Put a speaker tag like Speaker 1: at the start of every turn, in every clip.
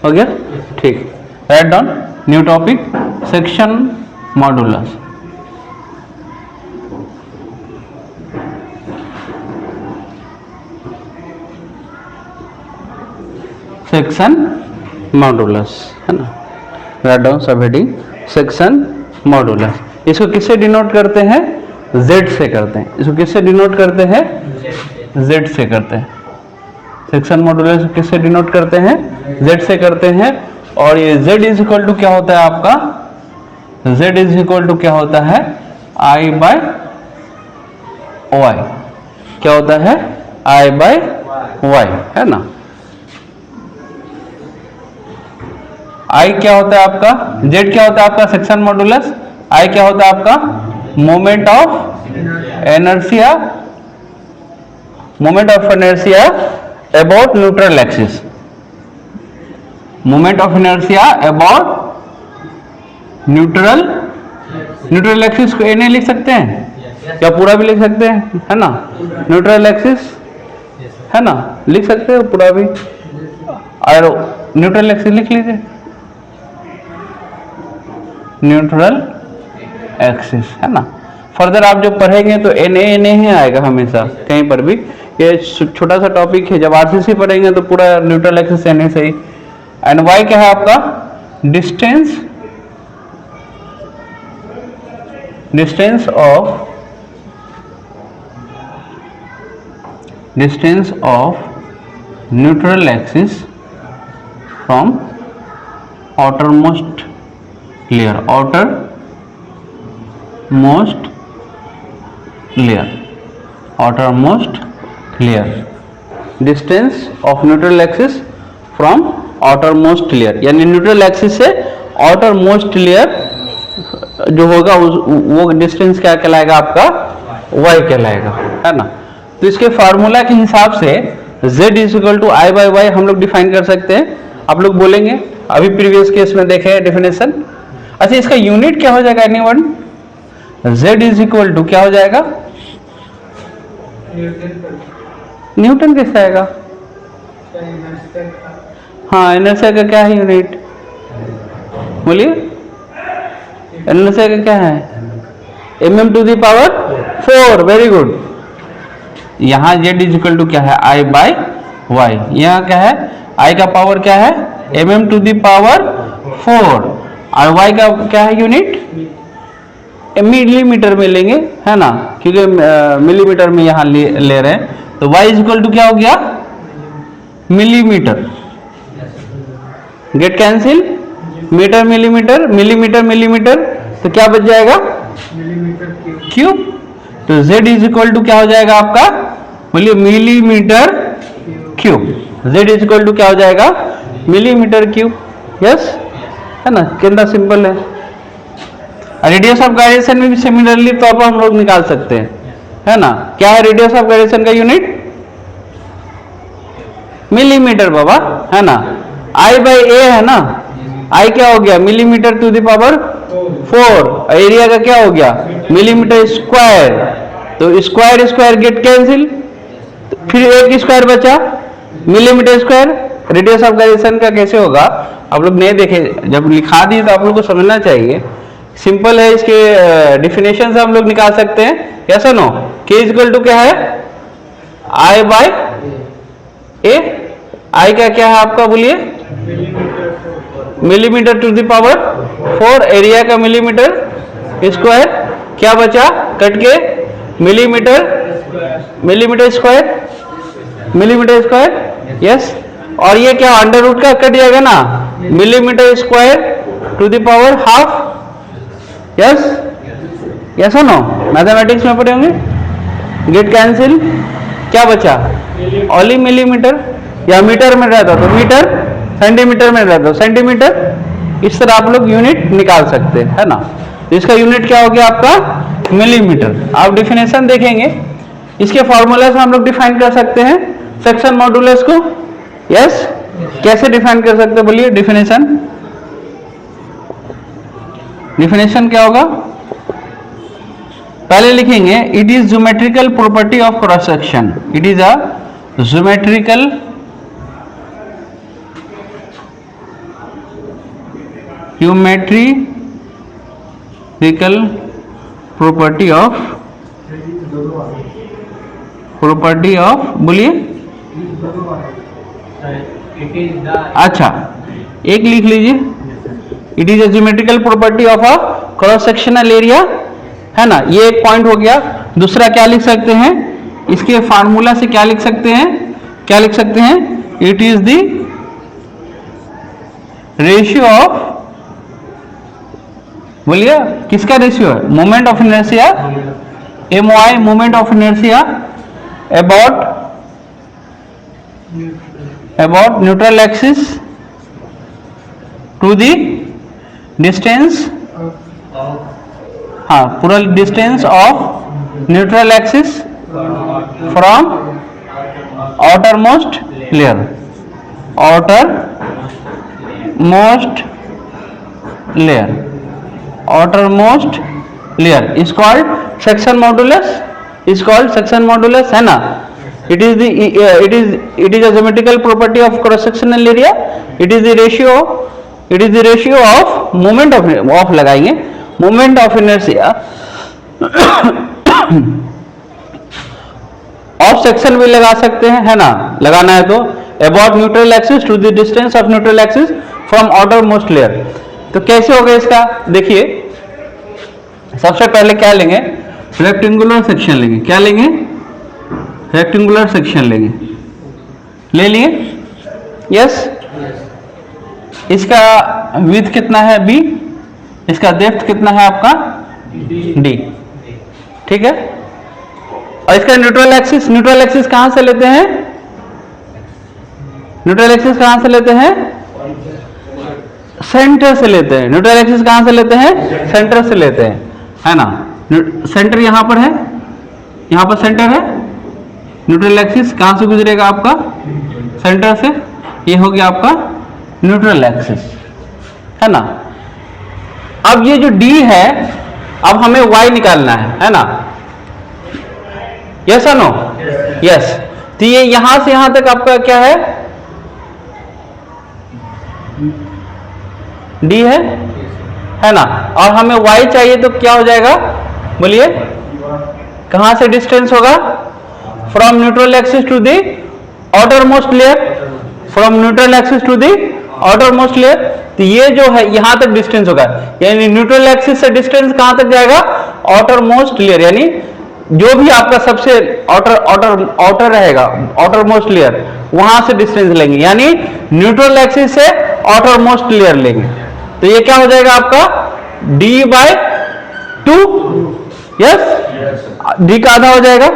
Speaker 1: हो गया, ठीक। Write down new topic section modulus. Section modulus है ना, राइट डाउन सब हेडिंग सेक्शन मॉडुलस। इसको किससे डिनोट करते हैं? Z से करते हैं। इसको किससे डिनोट करते हैं? Z से करते हैं। सेक्शन मॉडुलस किससे डिनोट करते हैं? Z से करते हैं। और ये Z इज इक्वल टू क्या होता है आपका? Z इज इक्वल टू क्या होता है? I by Y। क्या होता है? I बाय Y है ना। I क्या होता है आपका? Z क्या होता है आपका सेक्शन मॉडुलस? I क्या होता है आपका? Moment of inertia, moment of inertia about neutral axis. Moment of inertia about neutral axis को नहीं लिख सकते हैं क्या? पूरा भी लिख सकते हैं है ना। न्यूट्रल एक्सिस है ना, लिख सकते हो पूरा भी। और न्यूट्रल एक्सिस लिख लीजिए, न्यूट्रल एक्सिस है ना। फर्दर आप जब पढ़ेंगे तो एन ए ही आएगा हमेशा कहीं पर भी। ये छोटा सा टॉपिक है, जब आरसीसी पढ़ेंगे तो पूरा न्यूट्रल एक्सिस एन ए से ही। एंड वाई क्या है आपका? Distance of neutral axis from outermost layer, outermost layer, distance of neutral axis from outermost layer, यानी न्यूट्रल एक्सिस से outermost layer जो होगा वो डिस्टेंस क्या कहलाएगा आपका? y कहलाएगा है ना। तो इसके फार्मूला के हिसाब से z is equal to I by y हम लोग डिफाइन कर सकते हैं। आप लोग बोलेंगे, अभी प्रीवियस केस में देखे डेफिनेशन। अच्छा, इसका यूनिट क्या हो जाएगा anyone? z is equal to क्या हो जाएगा? न्यूटन कैसे आएगा? हाँ, इनर्शिया का क्या है यूनिट? बोलिए, इनर्शिया का क्या है? mm to the power 4। Very good. यहाँ z इज इक्वल टू क्या है? I by y। यहाँ क्या है? I का पावर क्या है? mm to the power 4। और y का क्या है यूनिट? मिलीमीटर में लेंगे है ना, क्योंकि मिलीमीटर में यहाँ ले रहे हैं। तो y इज इक्वल टू क्या हो गया? Millimetre. Get cancel, metre millimetre, millimetre millimetre, तो क्या बच जाएगा? क्यूब। तो z इज इक्वल टू क्या हो जाएगा आपका? बोलिए, millimetre cube. z is equal to क्या हो जाएगा? Millimetre cube. यस है ना, कितना सिंपल है। रेडियस ऑफ गायरेशन में भी सिमिलरली तौर पर हम लोग निकाल सकते हैं है ना। क्या है रेडियस ऑफ गायरेशन का यूनिट? मिलीमीटर बाबा है ना। I बाय a है ना, I क्या हो गया? Millimetre to the power 4। Area का क्या हो गया? Millimetre square. तो स्क्वायर स्क्वायर गेट कैंसिल, फिर एक स्क्वायर बचा, millimetre square. Radius of gyration का कैसे होगा? आप लोग नहीं देखे, जब लिखा दिए तो आप लोग को समझना चाहिए। सिंपल है, इसके डिफिनेशन से हम लोग निकाल सकते हैं। यस और नो? K इक्वल टू क्या है? I bye a। I का क्या है आपका? बोलिए, millimetre to the power 4। Area का मिलीमीटर स्क्वायर। क्या बचा? कट के मिलीमीटर स्क्वायर। यस। और ये क्या अंडर रूट का कट जाएगा ना, millimetre square to the power half. Yes yes और नो? मैथमेटिक्स में पढ़े होंगे। गेट कैंसिल, क्या बचा? ओनली मिलीमीटर, या मीटर में रहता तो मीटर, सेंटीमीटर में रहता तो सेंटीमीटर। इस तरह आप लोग यूनिट निकाल सकते हैं है ना। इसका यूनिट क्या हो गया आपका? मिलीमीटर। आप डिफिनेशन देखेंगे, इसके फॉर्मूला से हम लोग डिफाइन कर सकते हैं सेक्शन मॉडुलस को। यस, कैसे डिफाइन कर सकते हैं? बोलिए डिफिनेशन क्या होगा? पहले लिखेंगे, it is geometrical property of cross section. It is a geometrical geometrical property of बोलिए। अच्छा एक लिख लीजिए, it is a geometrical property of a cross sectional area, है ना। ये एक पॉइंट हो गया। दूसरा क्या लिख सकते हैं, इसके फार्मूला से क्या लिख सकते हैं, क्या लिख सकते हैं, it is the ratio of, बोलिए किसका रेशियो है, moment of inertia, MOI moment of inertia about neutral axis to the distance, हाँ पूरा distance of neutral axis from outer most layer, outer most layer is called section modulus, है ना। It is a geometrical property of cross sectional area. It is the ratio of moment of लगाएंगे moment of inertia of section भी लगा सकते हैं, है ना, लगाना है तो about neutral axis to the distance of neutral axis from outermost layer। तो कैसे होगा इसका, देखिए सबसे पहले क्या लेंगे, रेक्टेंगुलर सेक्शन लेंगे, क्या लेंगे, रेक्टेंगुलर सेक्शन लेंगे, ले लिए, यस। इसका विड्थ कितना है B, इसका डेप्थ कितना है आपका D, ठीक है। और इसका न्यूट्रल एक्सिस कहां से लेते हैं, न्यूट्रल एक्सिस कहां से लेते हैं, सेंटर से लेते हैं। न्यूट्रल एक्सिस कहां से लेते हैं, सेंटर से लेते हैं, है ना। सेंटर यहां पर है, यहां पर सेंटर है। न्यूट्रल एक्सिस कहां से गुजरेगा आपका, सेंटर से, ये हो गया आपका न्यूट्रल एक्सिस, है ना। अब ये जो D है, अब हमें Y निकालना है ना, यस और नो, यस। तो ये यहां से यहां तक आपका क्या है, D है ना। और हमें Y चाहिए तो क्या हो जाएगा, बोलिए कहां से डिस्टेंस होगा, from neutral axis to the outermost layer, from neutral axis to the outermost layer। तो ये जो है यहां तक डिस्टेंस होगा, यानी न्यूट्रल एक्सिस से डिस्टेंस कहां तक जाएगा, outermost layer, यानी जो भी आपका सबसे आउटर रहेगा, outermost layer, वहां से डिस्टेंस लेंगे, यानी न्यूट्रल एक्सिस से outermost layer लेंगे। तो ये क्या हो जाएगा आपका D/2, यस, D का आधा हो जाएगा,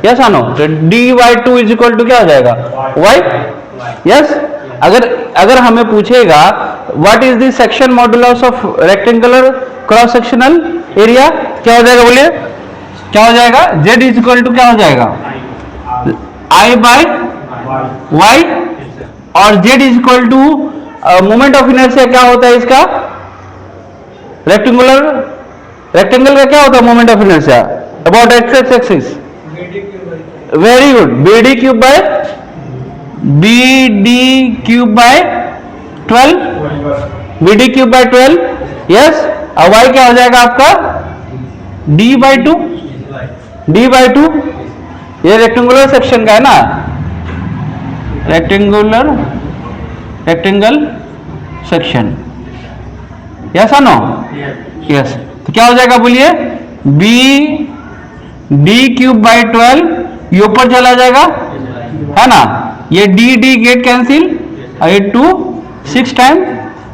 Speaker 1: यस आनो। तो D/2 इज इक्वल टू क्या हो जाएगा, Y, यस। अगर हमें पूछेगा what is the section modulus of rectangular cross sectional area, क्या हो जाएगा, बोलिए क्या हो जाएगा, Z इज इक्वल टू क्या हो जाएगा, I/Y, और Z is equal to moment of inertia क्या होता है इसका, रेक्टेंगल का क्या होता है moment of inertia about x axis, very good, BD cube by 12, BD cube by 12, yes. अब Y क्या हो जाएगा आपका D/2, ये रेक्टेंगुलर सेक्शन का है ना, रेक्टेंगल सेक्शन, यस और नो, यस। तो क्या हो जाएगा बोलिए, BD क्यूब बाय 12, ये ऊपर चला जाएगा, है ना, ये D get cancel, 8 to 6 time,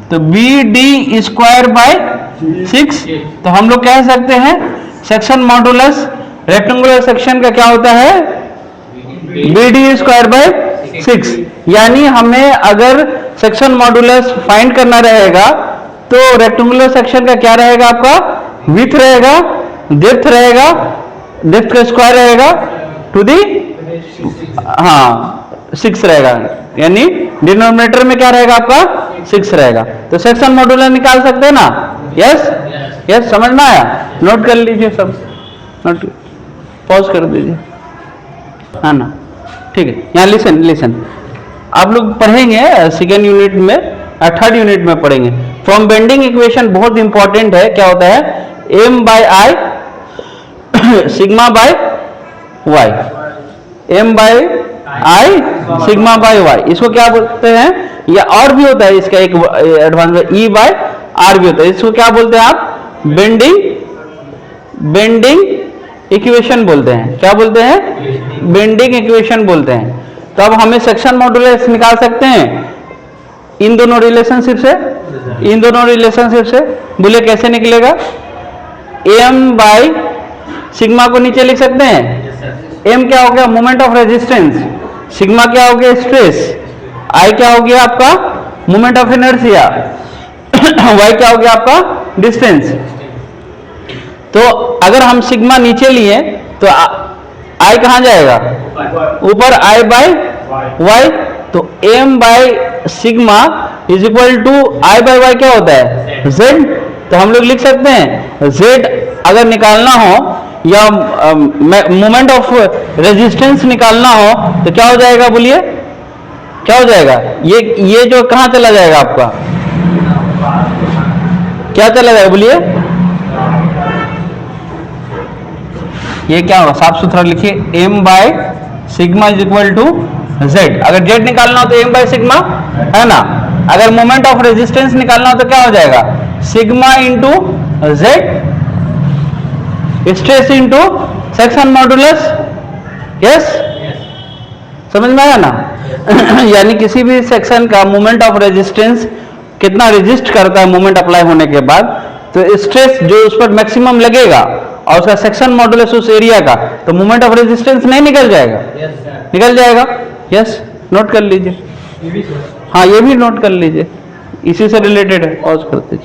Speaker 1: तो BD स्क्वायर बाय 6। तो हम लोग कह सकते हैं सेक्शन मॉडुलस रेक्टेंगुलर सेक्शन का क्या होता है, BD स्क्वायर बाय 6। यानी हमें अगर सेक्शन मॉडुलस फाइंड करना रहेगा तो रेक्टेंगुलर सेक्शन का क्या रहेगा आपका, विड्थ रहेगा, डेप्थ रहेगा, डेप्थ का स्क्वायर रहेगा टू दी, हाँ 6 रहेगा, यानी डिनोमिनेटर में क्या रहेगा आपका 6 रहेगा। तो सेक्शन मॉडुलस निकाल सकते हैं ना, यस, यस, समझना आया, नोट कर लीजिए सब, नोट पॉज कर दीजिए, है ना, ठीक है। यहाँ लिसन आप लोग पढ़ेंगे सेकेंड यूनिट में, थर्ड यूनिट में पढ़ेंगे। फ्रॉम बेंडिंग इक्वेशन बहुत इंपॉर्टेंट है, क्या होता है, m by I sigma by y, m by I sigma by y, इसको क्या बोलते हैं, या और भी होता है इसका एक एडवांस में ई बाय आर भी होता है, इसको क्या बोलते हैं आप, बेंडिंग इक्वेशन बोलते हैं, क्या बोलते हैं, बेंडिंग इक्वेशन बोलते हैं। तो अब हमें सेक्शन मॉडुलस निकाल सकते हैं इन दोनों रिलेशनशिप से, इन दोनों रिलेशनशिप से, बोले कैसे निकलेगा, m बाय सिग्मा को नीचे लिख सकते हैं, m क्या हो गया, मोमेंट ऑफ रेजिस्टेंस, सिग्मा क्या हो गया, स्ट्रेस, I क्या हो गया आपका, मोमेंट ऑफ इनर्शिया, y क्या हो गया आपका, डिस्टेंस। तो अगर हम सिग्मा नीचे लिए तो I कहां जाएगा, ऊपर, I बाय y, तो m by sigma is equal to I by y क्या होता है, z। तो हम लोग लिख सकते हैं z अगर निकालना हो या मोमेंट ऑफ रेजिस्टेंस निकालना हो तो क्या हो जाएगा, बोलिए क्या हो जाएगा, ये जो कहां चला जाएगा आपका, क्या चला जाएगा, बोलिए ये क्या होगा, साफ सुथरा लिखिए, m by sigma is equal to z। अगर z निकालना हो तो m बाय सिग्मा है ना, अगर मोमेंट ऑफ रेजिस्टेंस निकालना हो तो क्या हो जाएगा, sigma into z, stress into section modulus, yes, समझ में आया ना। यानी किसी भी सेक्शन का मोमेंट ऑफ रेजिस्टेंस कितना रेजिस्ट करता है मोमेंट अप्लाई होने के बाद, तो स्ट्रेस जो उस पर मैक्सिमम लगेगा और उसका सेक्शन मॉडुलस उस एरिया का, तो मोमेंट ऑफ रेजिस्टेंस नहीं निकल जाएगा, निकल जाएगा, यस, नोट कर लीजिए, हाँ ये भी नोट कर लीजिए, इसी से रिलेटेड है, पॉज करते